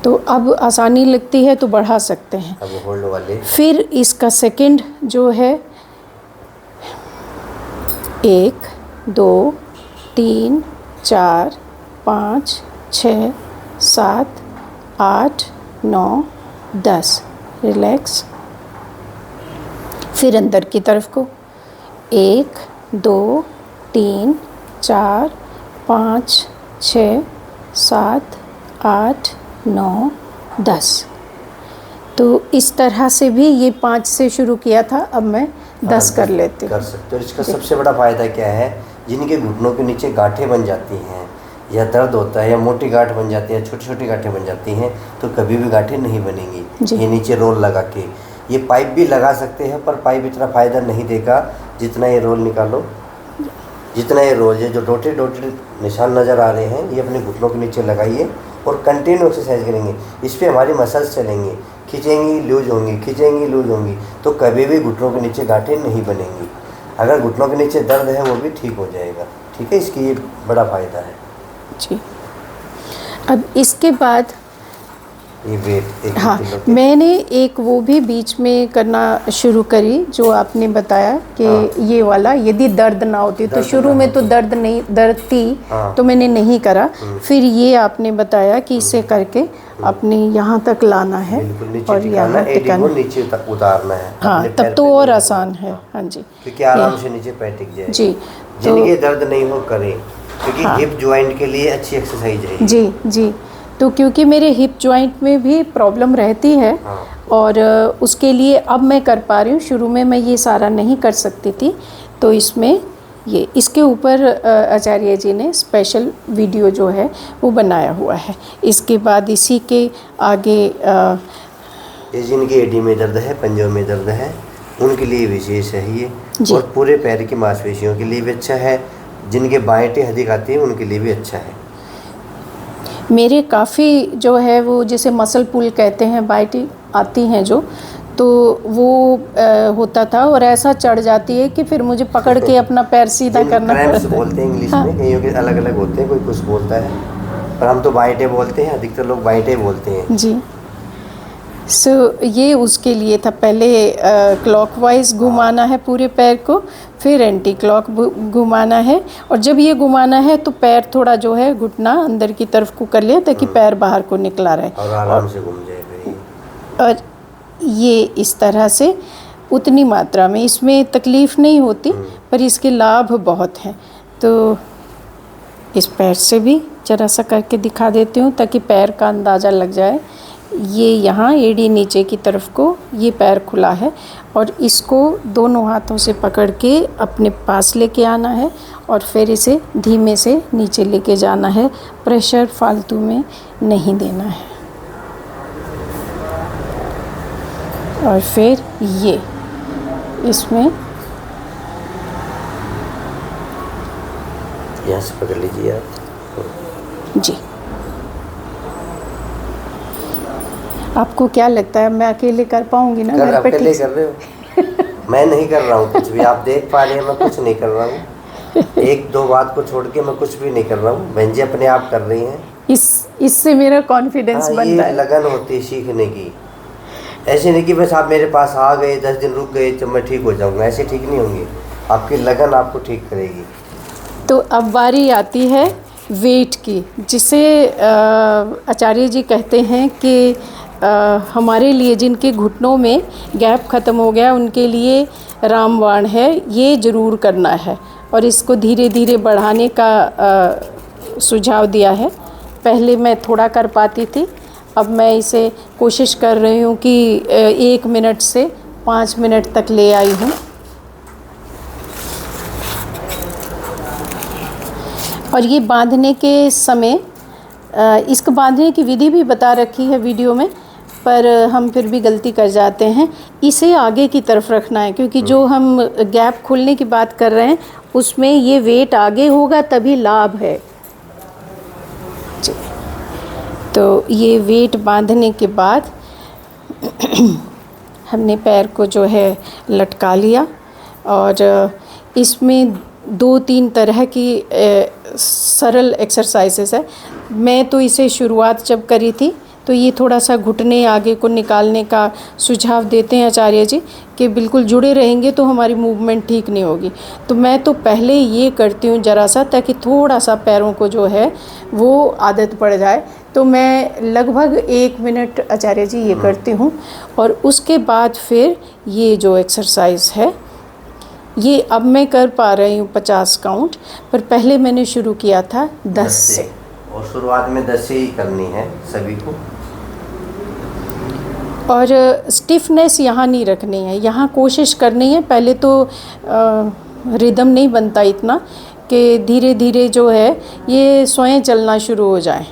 तो अब आसानी लगती है तो बढ़ा सकते हैं। अब होल्ड वाले। फिर इसका सेकंड जो है 1 2 3 4 5 6 7 8 9 10, रिलैक्स। फिर अंदर की तरफ को 1 2 3 4 5 6 7 8 9 10। तो इस तरह से भी ये 5 से शुरू किया था, अब मैं 10 कर लेती हूँ। कर सकते हो। इसका सबसे बड़ा फ़ायदा क्या है, जिनके घुटनों के नीचे गांठें बन जाती हैं या दर्द होता है या मोटी गांठ बन जाती है, छोटी छोटी गांठें बन जाती हैं, तो कभी भी गांठें नहीं बनेंगी। ये नीचे रोल लगा के, ये पाइप भी लगा सकते हैं, पर पाइप इतना फ़ायदा नहीं देगा जितना ये रोल निकालो। जितना ये रोल है, जो डॉटेड निशान नज़र आ रहे हैं, ये अपने घुटनों के नीचे लगाइए और कंटिन्यू एक्सरसाइज करेंगे, इस पर हमारी मसल्स चलेंगी, खींचेंगी लूज होंगी, खींचेंगी लूज होंगी, तो कभी भी घुटनों के नीचे गांठें नहीं बनेंगी। अगर घुटनों के नीचे दर्द है वो भी ठीक हो जाएगा। ठीक है, इसकी ये बड़ा फ़ायदा है जी। अब इसके बाद ये वेट एक हाँ, किलो के। मैंने एक वो भी बीच में करना शुरू करी जो आपने बताया कि हाँ। ये वाला यदि दर्द ना होती तो दर्द शुरू ना में तो होती। दर्द थी हाँ। तो मैंने नहीं करा। फिर ये आपने बताया कि इसे करके अपने यहाँ तक लाना है बिल्कुल नीचे और टिकाना, यहाँ एडी को टिकाना। नीचे तक उतारना है। हाँ, अपने तब पैर तो पे और नहीं आसान रखना। है। हाँ। हाँ जी, क्योंकि आराम से नीचे पैर टिक जाएगा। जी, जिनके दर्द नहीं हो करें, क्योंकि हाँ। हिप ज्वाइंट के लिए अच्छी एक्सरसाइज है ये। जी जी। तो क्योंकि मेरे हिप जॉइंट में भी प्रॉब्लम रहती है हाँ। और उसके लिए अब मैं कर पा रही हूँ। शुरू में मैं ये सारा नहीं कर सकती थी, तो इसमें ये इसके ऊपर आचार्य जी ने स्पेशल वीडियो जो है वो बनाया हुआ है। इसके बाद इसी के आगे ये जिनकी एडी में दर्द है, पंजों में दर्द है, उनके लिए विशेष है ये। जी। और पूरे पैर की मांसपेशियों के लिए भी अच्छा है। जिनके बाएं टे अधिक आती है उनके लिए भी अच्छा है। मेरे काफ़ी जो है वो जैसे मसल पुल कहते हैं, बाइटी आती हैं जो, तो वो होता था और ऐसा चढ़ जाती है कि फिर मुझे पकड़ के अपना पैर सीधा करना क्रैम्प्स पड़ता है। बोलते हैं इंग्लिश हाँ। में, कईयों के अलग अलग होते हैं, कोई कुछ बोलता है, पर हम तो बाएं टे बोलते हैं, अधिकतर लोग बाएं टे बोलते हैं। जी। सो ये उसके लिए था। पहले क्लॉकवाइज घुमाना है पूरे पैर को, फिर एंटी क्लॉक घुमाना है, और जब ये घुमाना है तो पैर थोड़ा जो है घुटना अंदर की तरफ को कर लिया ताकि पैर बाहर को निकला रहे। और आराम से घूम जाएगा ये। और ये इस तरह से उतनी मात्रा में इसमें तकलीफ़ नहीं होती, पर इसके लाभ बहुत हैं। तो इस पैर से भी जरा सा करके दिखा देती हूँ ताकि पैर का अंदाज़ा लग जाए। ये यहाँ एड़ी नीचे की तरफ को ये पैर खुला है और इसको दोनों हाथों से पकड़ के अपने पास लेके आना है और फिर इसे धीमे से नीचे लेके जाना है। प्रेशर फालतू में नहीं देना है। और फिर ये इसमें यहाँ से पकड़ लीजिए आप। जी। आपको क्या लगता है मैं अकेले कर पाऊंगी ना घर पे? अकेले कर रहे हो। मैं नहीं कर रहा हूँ कुछ भी, आप देख पा रहे हैं, मैं कुछ नहीं कर रहा हूँ। एक दो बात को छोड़ के मैं कुछ भी नहीं कर रहा हूँ। बहन जी अपने आप कर रही हैं। इससे मेरा कॉन्फिडेंस बन रहा है। लगन होती है सीखने की। ऐसे नहीं कि बस आप मेरे पास आ गए 10 दिन रुक गए तो मैं ठीक हो जाऊँगा, ऐसे ठीक नहीं होंगे। आपकी लगन आपको ठीक करेगी। तो अब बारी आती है वेट की, जिसे आचार्य जी कहते हैं कि हमारे लिए जिनके घुटनों में गैप ख़त्म हो गया उनके लिए रामबाण है, ये ज़रूर करना है। और इसको धीरे धीरे बढ़ाने का सुझाव दिया है। पहले मैं थोड़ा कर पाती थी, अब मैं इसे कोशिश कर रही हूँ कि 1 मिनट से 5 मिनट तक ले आई हूँ। और ये बांधने के समय इसको बांधने की विधि भी बता रखी है वीडियो में, पर हम फिर भी गलती कर जाते हैं। इसे आगे की तरफ रखना है क्योंकि जो हम गैप खोलने की बात कर रहे हैं उसमें ये वेट आगे होगा तभी लाभ है। तो ये वेट बांधने के बाद हमने पैर को जो है लटका लिया और इसमें 2-3 तरह की सरल एक्सरसाइजेस है। मैं तो इसे शुरुआत जब करी थी तो ये थोड़ा सा घुटने आगे को निकालने का सुझाव देते हैं आचार्य जी कि बिल्कुल जुड़े रहेंगे तो हमारी मूवमेंट ठीक नहीं होगी। तो मैं तो पहले ये करती हूँ ज़रा सा, ताकि थोड़ा सा पैरों को जो है वो आदत पड़ जाए। तो मैं लगभग 1 मिनट आचार्य जी ये करती हूँ और उसके बाद फिर ये जो एक्सरसाइज है ये अब मैं कर पा रही हूँ 50 काउंट, पर पहले मैंने शुरू किया था 10 से। और शुरुआत में 10 से ही करनी है सभी को। और स्टिफनेस यहाँ नहीं रखनी है, यहाँ कोशिश करनी है। पहले तो रिदम नहीं बनता इतना कि धीरे धीरे जो है ये स्वयं चलना शुरू हो जाए।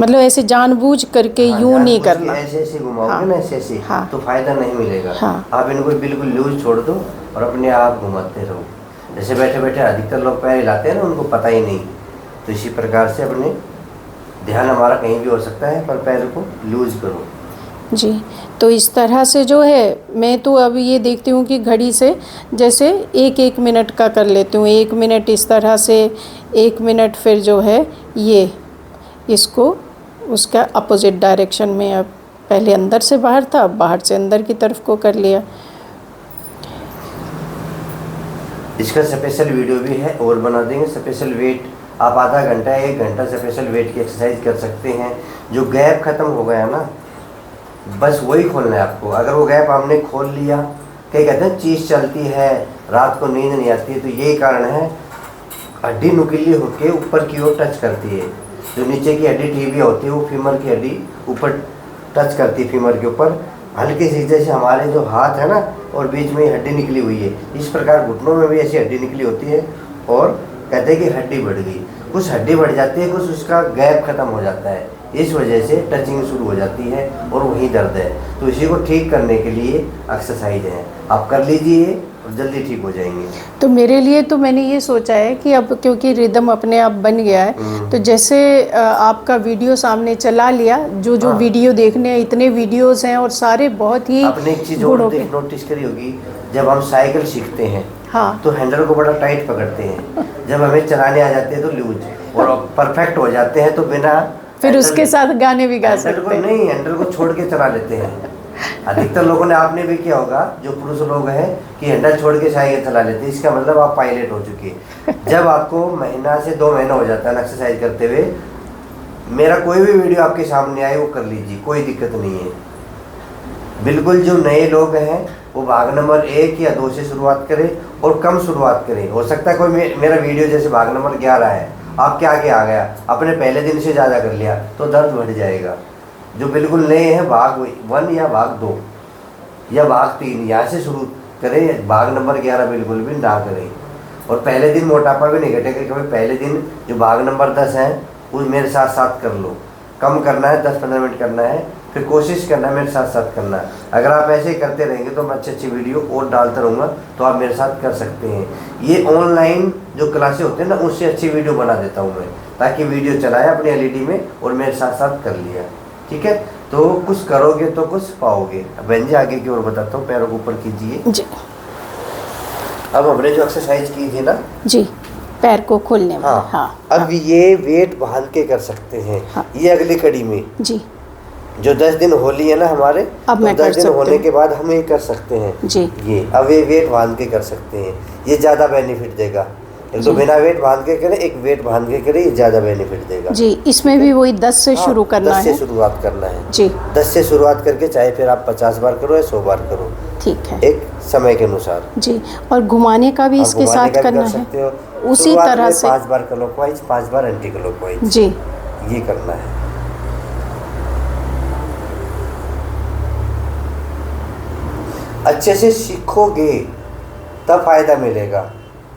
मतलब ऐसे जानबूझ करके यूँ नहीं करना। ऐसे ऐसे घुमाओगे ना, ऐसे ऐसे तो फ़ायदा नहीं मिलेगा। आप इनको बिल्कुल लूज छोड़ दो और अपने आप घुमाते रहो। जैसे बैठे बैठे अधिकतर लोग पैर हिलाते हैं ना, उनको पता ही नहीं। तो इसी प्रकार से अपने ध्यान हमारा कहीं भी हो सकता है, पर पैर को लूज करो। जी, तो इस तरह से जो है मैं तो अब ये देखती हूँ कि घड़ी से जैसे 1-1 मिनट का कर लेती हूँ, 1 मिनट इस तरह से, 1 मिनट फिर जो है ये इसको उसका अपोजिट डायरेक्शन में, अब पहले अंदर से बाहर था, अब बाहर से अंदर की तरफ को कर लिया। इसका स्पेशल वीडियो भी है और बना देंगे। स्पेशल वेट आप आधा घंटा 1 घंटा स्पेशल वेट की एक्सरसाइज कर सकते हैं। जो गैप खत्म हो गया ना, बस वही खोलना है आपको। अगर वो गैप हमने खोल लिया, कई कहते हैं चीज़ चलती है, रात को नींद नहीं आती है, तो यही कारण है। हड्डी नुकीली होकर ऊपर की ओर टच करती है। जो नीचे की हड्डी टीबिया होती है वो फीमर की हड्डी ऊपर टच करती है, फीमर के ऊपर हल्की सी, जैसे हमारे जो हाथ है ना और बीच में हड्डी निकली हुई है, इस प्रकार घुटनों में भी ऐसी हड्डी निकली होती है। और कहते हैं कि हड्डी बढ़ गई, कुछ हड्डी बढ़ जाती है, कुछ उसका गैप खत्म हो जाता है, इस वजह से टचिंग शुरू हो जाती है और वहीं दर्द है। तो इसी को ठीक करने के लिए एक्सरसाइज है, आप कर लीजिए और जल्दी ठीक हो जाएंगे। तो मेरे लिए तो मैंने ये सोचा है कि अब क्योंकि रिदम अपने आप बन गया है, तो जैसे आपका वीडियो सामने चला लिया, जो वीडियो देखने इतने वीडियोस हैं और सारे बहुत ही आपने एक चीज़ और नोटिस करी होगी, जब हम साइकिल सीखते हैं हाँ, तो हैंडल को बड़ा टाइट पकड़ते हैं, जब हमें चलाने आ जाते हैं तो लूज, और परफेक्ट हो जाते हैं तो बिना फिर उसके साथ गाने भी गा सकते हैं। नहीं, हैंडल को छोड़ के चला लेते हैं। अधिकतर लोगों ने, आपने भी किया होगा, जो पुरुष लोग हैं कि हैंडल छोड़ के साइकिल चला लेते हैं, इसका मतलब आप पायलट हो चुके हैं। जब आपको महीना से 2 महीना हो जाता है एक्सरसाइज करते हुए, मेरा कोई भी वीडियो आपके सामने आए वो कर लीजिए, कोई दिक्कत नहीं है। बिल्कुल जो नए लोग हैं वो भाग नंबर 1 या 2 से शुरुआत करें और कम शुरुआत करें। हो सकता है कोई मेरा वीडियो जैसे भाग नंबर 11 है, आपके आगे आ गया, आपने पहले दिन से ज़्यादा कर लिया तो दर्द बढ़ जाएगा। जो बिल्कुल नए हैं, भाग 1 या भाग 2 या भाग 3 यहाँ से शुरू करें, भाग नंबर 11 बिल्कुल भी ना करें। और पहले दिन मोटापा भी नहीं घटेगा, कभी पहले दिन जो भाग नंबर 10 है वो मेरे साथ साथ कर लो। कम करना है, 10-15 मिनट करना है, फिर कोशिश करना है मेरे साथ साथ करना है। अगर आप ऐसे ही करते रहेंगे तो मैं अच्छी वीडियो और डालता रहूँगा, तो आप मेरे साथ कर सकते हैं। ये ऑनलाइन जो क्लासेस होते हैं ना, उससे अच्छी वीडियो बना देता हूँ मैं, ताकि वीडियो चलाया अपनी एलईडी में और मेरे साथ साथ कर लिया। ठीक है, तो कुछ करोगे तो कुछ पाओगे। बहन जी आगे की ओर बताता हूँ, पैरों को ऊपर कीजिए जी। अब हमने जो एक्सरसाइज की थी ना जी, पैर को खोलने में, हाँ, अब ये वेट बांध के कर सकते हैं। ये अगली कड़ी में जी, जो 10 दिन होली है ना हमारे, अब तो 10 दिन होने के बाद हम ये कर सकते हैं जी। ये अब ये वेट बांध के कर सकते हैं, ये ज़्यादा बेनिफिट देगा। एक तो बिना वेट बांध के करें, एक वेट बांध के करें, ये ज़्यादा बेनिफिट देगा जी। इसमें भी वही 10 से शुरू करना है, 10 से शुरुआत करना है जी। 10 से शुरुआत करके चाहे फिर आप 50 बार करो या 100 बार करो, ठीक है, एक समय के अनुसार जी। और घुमाने का भी इसके साथ करना है, उसी तरह से 5 बार क्लॉकवाइज, 5 बार एंटी क्लॉकवाइज जी, ये करना है। अच्छे से सीखोगे तब फायदा मिलेगा।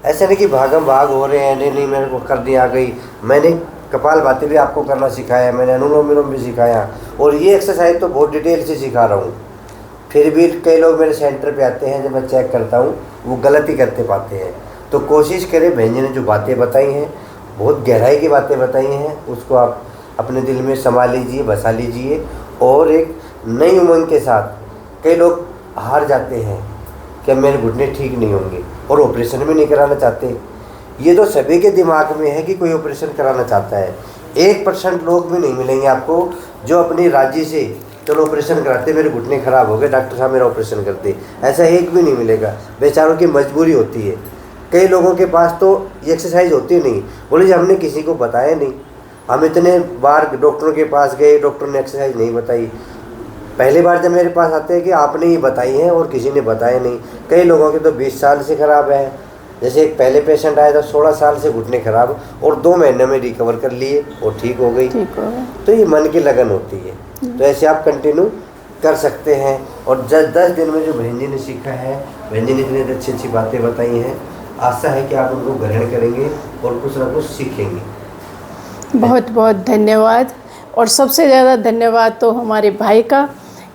ऐसा नहीं कि भागम भाग हो रहे हैं, नहीं मेरे को करनी आ गई। मैंने कपालभाति भी आपको करना सिखाया, मैंने अनुलोम विलोम भी सिखाया, और ये एक्सरसाइज तो बहुत डिटेल से सिखा रहा हूँ। फिर भी कई लोग मेरे सेंटर पे आते हैं, जब मैं चेक करता हूँ वो गलती करते पाते हैं। तो कोशिश करें, बहन जी ने जो बातें बताई हैं, बहुत गहराई की बातें बताई हैं, उसको आप अपने दिल में संभाल लीजिए, बसा लीजिए। और एक नई उमंग के साथ, कई लोग हार जाते हैं कि मेरे घुटने ठीक नहीं होंगे और ऑपरेशन भी नहीं कराना चाहते। ये तो सभी के दिमाग में है कि कोई ऑपरेशन कराना चाहता है। 1% लोग भी नहीं मिलेंगे आपको जो अपनी राजी से चलो ऑपरेशन कराते, मेरे घुटने ख़राब हो गए, डॉक्टर साहब मेरा ऑपरेशन करते, ऐसा एक भी नहीं मिलेगा। बेचारों की मजबूरी होती है। कई लोगों के पास तो ये एक्सरसाइज होती नहीं, बोले जी हमने किसी को बताया नहीं, हम इतने बार डॉक्टरों के पास गए, डॉक्टर ने एक्सरसाइज नहीं बताई। पहली बार जब मेरे पास आते हैं कि आपने ही बताई है और किसी ने बताया नहीं। कई लोगों के तो 20 साल से ख़राब है। जैसे एक पहले पेशेंट आया था, 16 साल से घुटने खराब, और 2 महीने में रिकवर कर लिए और ठीक हो गई। तो ये मन की लगन होती है। तो ऐसे आप कंटिन्यू कर सकते हैं। और 10 दिन में जो बहन जी ने सीखा है, बहन जी ने इतनी अच्छी बातें बताई हैं, आशा है कि आप उनको ग्रहण करेंगे और कुछ ना कुछ सीखेंगे। बहुत बहुत धन्यवाद। और सबसे ज़्यादा धन्यवाद तो हमारे भाई का,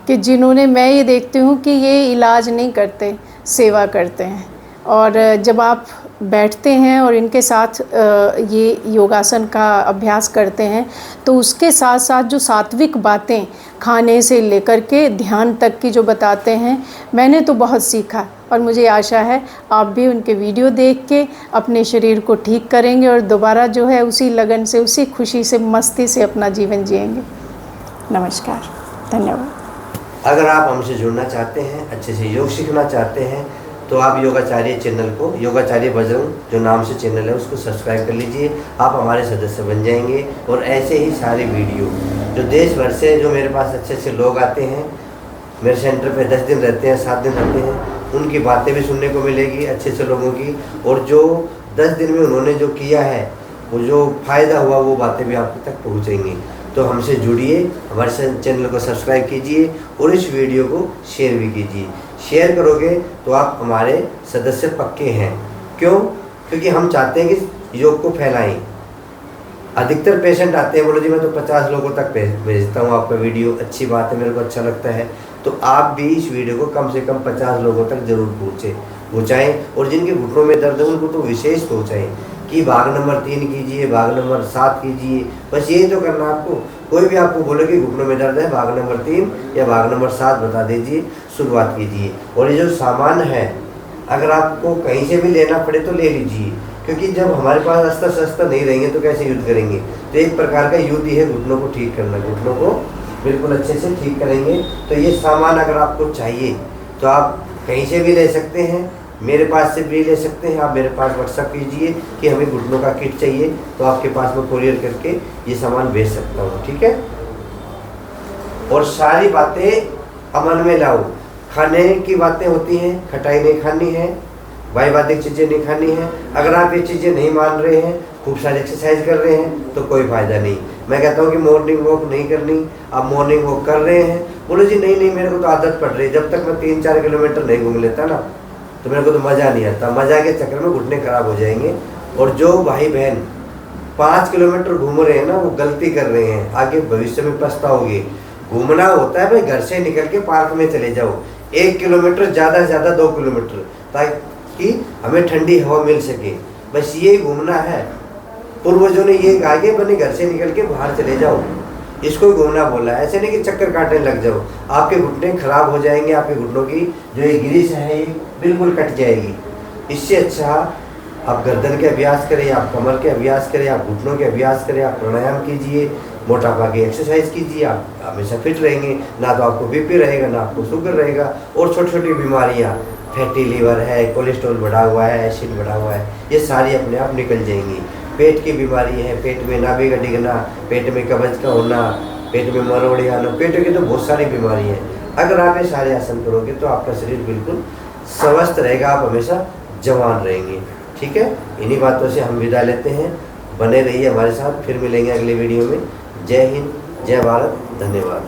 कि जिन्होंने, मैं ये देखती हूँ कि ये इलाज नहीं करते, सेवा करते हैं। और जब आप बैठते हैं और इनके साथ ये योगासन का अभ्यास करते हैं तो उसके साथ साथ जो सात्विक बातें खाने से लेकर के ध्यान तक की जो बताते हैं, मैंने तो बहुत सीखा और मुझे आशा है आप भी उनके वीडियो देख के अपने शरीर को ठीक करेंगे और दोबारा जो है उसी लगन से, उसी खुशी से, मस्ती से अपना जीवन जिएंगे। नमस्कार, धन्यवाद। अगर आप हमसे जुड़ना चाहते हैं, अच्छे से योग सीखना चाहते हैं, तो आप योगाचार्य चैनल को, योगाचार्य बजरंग जो नाम से चैनल है, उसको सब्सक्राइब कर लीजिए। आप हमारे सदस्य बन जाएंगे और ऐसे ही सारे वीडियो जो देश भर से, जो मेरे पास अच्छे अच्छे लोग आते हैं, मेरे सेंटर पे 10 दिन रहते हैं, 7 दिन रहते हैं, उनकी बातें भी सुनने को मिलेगी अच्छे अच्छे लोगों की, और जो 10 दिन में उन्होंने जो किया है, वो जो फ़ायदा हुआ, वो बातें भी आप तक पहुँचेंगी। तो हमसे जुड़िए, हमारे चैनल को सब्सक्राइब कीजिए और इस वीडियो को शेयर भी कीजिए। शेयर करोगे तो आप हमारे सदस्य पक्के हैं। क्यों? क्योंकि हम चाहते हैं कि योग को फैलाएं। अधिकतर पेशेंट आते हैं, बोलो जी मैं तो 50 लोगों तक भेजता हूँ आपका वीडियो, अच्छी बात है, मेरे को अच्छा लगता है। तो आप भी इस वीडियो को कम से कम 50 लोगों तक जरूर पहुँचाएँ, और जिनके घुटनों में दर्द है उनको तो विशेष पहुँचाएँ कि भाग नंबर 3 कीजिए, भाग नंबर 7 कीजिए। बस यही तो करना आपको। कोई भी आपको बोले कि घुटनों में दर्द है, भाग नंबर 3 या भाग नंबर 7 बता दीजिए, शुरुआत कीजिए। और ये जो सामान है, अगर आपको कहीं से भी लेना पड़े तो ले लीजिए, क्योंकि जब हमारे पास अस्त्र शस्त्र नहीं रहेंगे तो कैसे युद्ध करेंगे। तो एक प्रकार का युद्ध ही है घुटनों को ठीक करना, घुटनों को बिल्कुल अच्छे से ठीक करेंगे। तो ये सामान अगर आपको चाहिए तो आप कहीं से भी ले सकते हैं, मेरे पास से भी ले सकते हैं। आप मेरे पास व्हाट्सएप कीजिए कि हमें घुटनों का किट चाहिए, तो आपके पास में कोरियर करके ये सामान भेज सकता हूँ, ठीक है। और सारी बातें अमल में लाओ। खाने की बातें होती हैं, खटाई नहीं खानी है, वायुवादिक चीज़ें नहीं खानी है। अगर आप ये चीज़ें नहीं मान रहे हैं, खूब सारी एक्सरसाइज कर रहे हैं, तो कोई फ़ायदा नहीं। मैं कहता हूँ कि मॉर्निंग वॉक नहीं करनी, आप मॉर्निंग वॉक कर रहे हैं, बोलो जी नहीं मेरे को तो आदत पड़ रही है, जब तक मैं 3-4 किलोमीटर नहीं घूम लेता ना, तो मेरे को तो मज़ा नहीं आता। मज़ा के चक्कर में घुटने खराब हो जाएंगे। और जो भाई बहन 5 किलोमीटर घूम रहे हैं ना, वो गलती कर रहे हैं, आगे भविष्य में पछताओगे। घूमना होता है भाई, घर से निकल के पार्क में चले जाओ, 1 किलोमीटर, ज़्यादा से ज़्यादा 2 किलोमीटर, ताकि हमें ठंडी हवा मिल सके। बस ये घूमना है। पूर्वजों ने ये कहा कि बने घर से निकल के बाहर चले जाओ, इसको घूमना बोला है। ऐसे नहीं कि चक्कर काटने लग जाओ, आपके घुटने खराब हो जाएंगे, आपके घुटनों की जो ये ग्रीस है ये बिल्कुल कट जाएगी। इससे अच्छा आप गर्दन के अभ्यास करें, आप कमर के अभ्यास करें, आप घुटनों के अभ्यास करें, आप प्राणायाम कीजिए, मोटापा की एक्सरसाइज कीजिए, आप हमेशा फिट रहेंगे। ना तो आपको बीपी रहेगा, ना आपको शुगर रहेगा। और छोटी छोटी बीमारियाँ, फैटी लीवर है, कोलेस्ट्रॉल बढ़ा हुआ है, एसिड बढ़ा हुआ है, ये सारी अपने आप निकल जाएंगी। पेट की बीमारी है, पेट में नाभि का डिगना, पेट में कब्ज का होना, पेट में मरोड़े आना, पेट की तो बहुत सारी बीमारी है। अगर आप ये सारे आसन करोगे तो आपका शरीर बिल्कुल स्वस्थ रहेगा, आप हमेशा जवान रहेंगे, ठीक है। इन्हीं बातों से हम विदा लेते हैं। बने रहिए हमारे साथ, फिर मिलेंगे अगले वीडियो में। जय हिंद, जय भारत, धन्यवाद।